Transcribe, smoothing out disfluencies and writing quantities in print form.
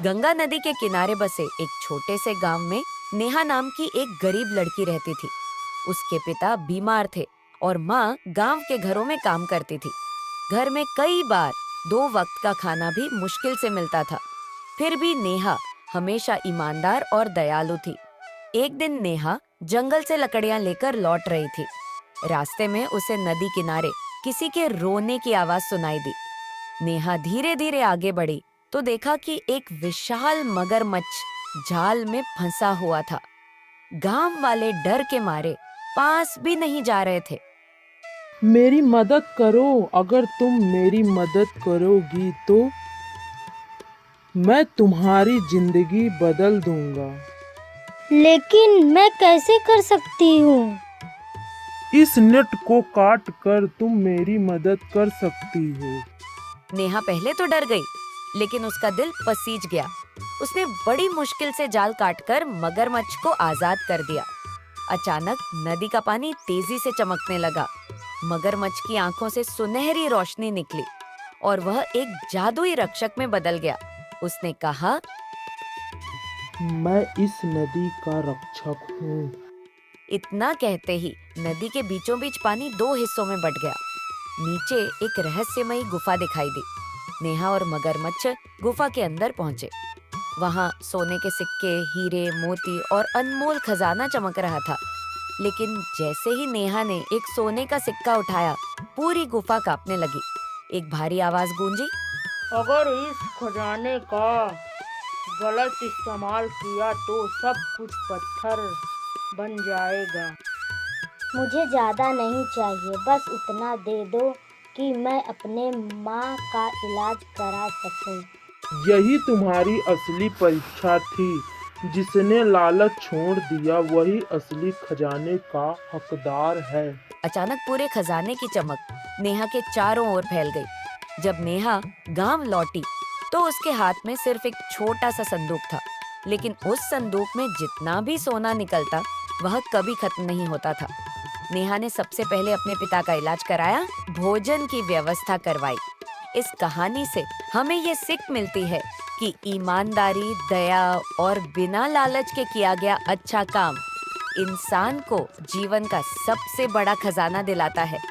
गंगा नदी के किनारे बसे एक छोटे से गांव में नेहा नाम की एक गरीब लड़की रहती थी। उसके पिता बीमार थे और माँ गांव के घरों में काम करती थी। घर में कई बार 2 वक्त का खाना भी मुश्किल से मिलता था। फिर भी नेहा हमेशा ईमानदार और दयालु थी। एक दिन नेहा जंगल से लकड़ियां लेकर लौट रही थी। रास्ते में उसे नदी किनारे किसी के रोने की आवाज सुनाई दी। नेहा धीरे धीरे आगे बढ़ी तो देखा कि एक विशाल मगरमच्छ जाल में फंसा हुआ था। गांव वाले डर के मारे पास भी नहीं जा रहे थे। मेरी मदद करो। अगर तुम मेरी मदद करोगी तो मैं तुम्हारी जिंदगी बदल दूंगा। लेकिन मैं कैसे कर सकती हूँ? इस नेट को काट कर तुम मेरी मदद कर सकती हो। नेहा पहले तो डर गई, लेकिन उसका दिल पसीज गया। उसने बड़ी मुश्किल से जाल काटकर मगरमच्छ को आजाद कर दिया। अचानक नदी का पानी तेजी से चमकने लगा। मगरमच्छ की आंखों से सुनहरी रोशनी निकली और वह एक जादुई रक्षक में बदल गया। उसने कहा, मैं इस नदी का रक्षक हूँ। इतना कहते ही नदी के बीचों बीच पानी 2 हिस्सों में बंट गया। नीचे एक रहस्यमयी गुफा दिखाई दी। नेहा और मगरमच्छ गुफा के अंदर पहुंचे। वहां सोने के सिक्के, हीरे, मोती और अनमोल खजाना चमक रहा था। लेकिन जैसे ही नेहा ने एक सोने का सिक्का उठाया, पूरी गुफा कांपने लगी। एक भारी आवाज गूंजी, अगर इस खजाने का गलत इस्तेमाल किया तो सब कुछ पत्थर बन जाएगा। मुझे ज़्यादा नहीं चाहिए, बस उतना दे दो कि मैं अपने माँ का इलाज करा सकूं। यही तुम्हारी असली परीक्षा थी। जिसने लालच छोड़ दिया वही असली खजाने का हकदार है। अचानक पूरे खजाने की चमक नेहा के चारों ओर फैल गई। जब नेहा गांव लौटी तो उसके हाथ में सिर्फ एक छोटा सा संदूक था। लेकिन उस संदूक में जितना भी सोना निकलता वह कभी खत्म नहीं होता था। नेहा ने सबसे पहले अपने पिता का इलाज कराया, भोजन की व्यवस्था करवाई। इस कहानी से हमें ये सीख मिलती है कि ईमानदारी, दया और बिना लालच के किया गया अच्छा काम इंसान को जीवन का सबसे बड़ा खजाना दिलाता है।